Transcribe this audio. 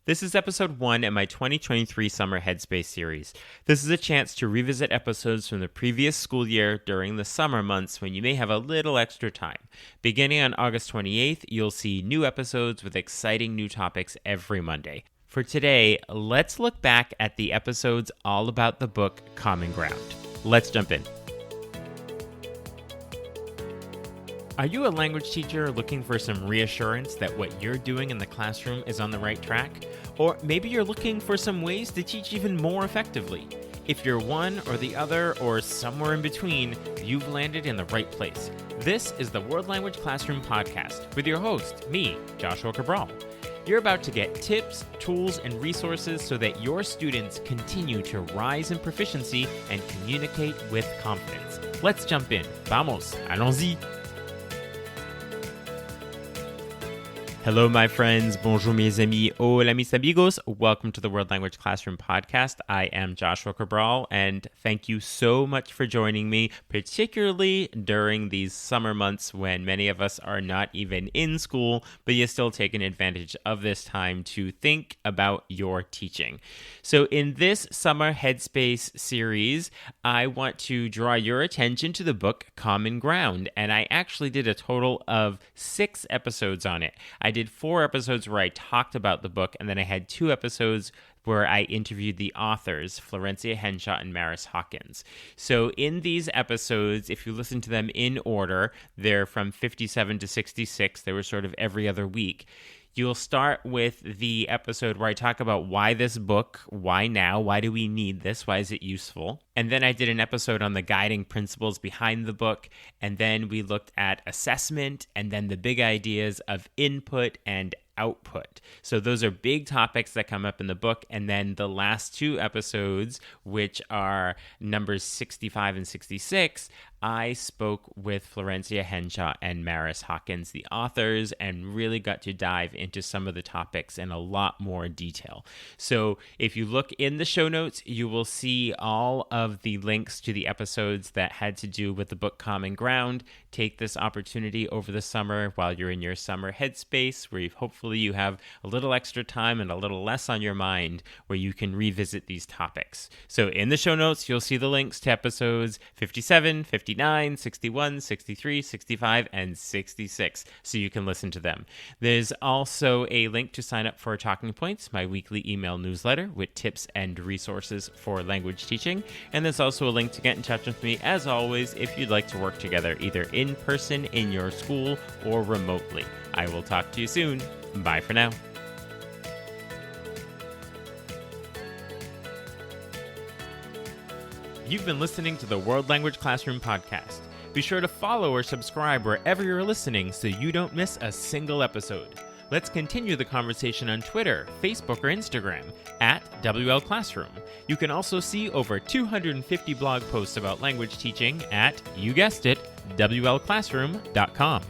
This is episode 1 in my 2023 Summer Headspace series. This is a chance to revisit episodes from the previous school year during the summer months when you may have a little extra time. Beginning on August 28th, you'll see new episodes with exciting new topics every Monday. For today, let's look back at the episodes all about the book Common Ground. Let's jump in. Are you a language teacher looking for some reassurance that what you're doing in the classroom is on the right track? Or maybe you're looking for some ways to teach even more effectively. If you're one or the other or somewhere in between, you've landed in the right place. This is the World Language Classroom Podcast with your host, me, Joshua Cabral. You're about to get tips, tools, and resources so that your students continue to rise in proficiency and communicate with confidence. Let's jump in. Vamos, allons-y. Hello, my friends. Bonjour, mes amis. Hola, mis amigos. Welcome to the World Language Classroom Podcast. I am Joshua Cabral, and thank you so much for joining me, particularly during these summer months when many of us are not even in school, but you're still taking advantage of this time to think about your teaching. So in this Summer Headspace series, I want to draw your attention to the book Common Ground, and I actually did a total of 6 episodes on it. I did 4 episodes where I talked about the book, and then I had 2 episodes where I interviewed the authors, Florencia Henshaw and Maris Hawkins. So in these episodes, if you listen to them in order, they're from 57 to 66. They were sort of every other week. You'll start with the episode where I talk about why this book, why now, why do we need this, why is it useful? And then I did an episode on the guiding principles behind the book, and then we looked at assessment, and then the big ideas of input and output. So those are big topics that come up in the book. And then the last 2 episodes, which are numbers 65 and 66, I spoke with Florencia Henshaw and Maris Hawkins, the authors, and really got to dive into some of the topics in a lot more detail. So if you look in the show notes, you will see all of the links to the episodes that had to do with the book Common Ground. Take this opportunity over the summer while you're in your summer headspace, where hopefully you have a little extra time and a little less on your mind, where you can revisit these topics. So in the show notes, you'll see the links to episodes 57, 59, 61, 63, 65, and 66, so you can listen to them. There's also a link to sign up for Talking Points, my weekly email newsletter with tips and resources for language teaching. And there's also a link to get in touch with me, as always, if you'd like to work together either in person in your school or remotely. I will talk to you soon. Bye for now. You've been listening to the World Language Classroom Podcast. Be sure to follow or subscribe wherever you're listening so you don't miss a single episode. Let's continue the conversation on Twitter, Facebook, or Instagram at WL Classroom. You can also see over 250 blog posts about language teaching at, you guessed it, WLClassroom.com.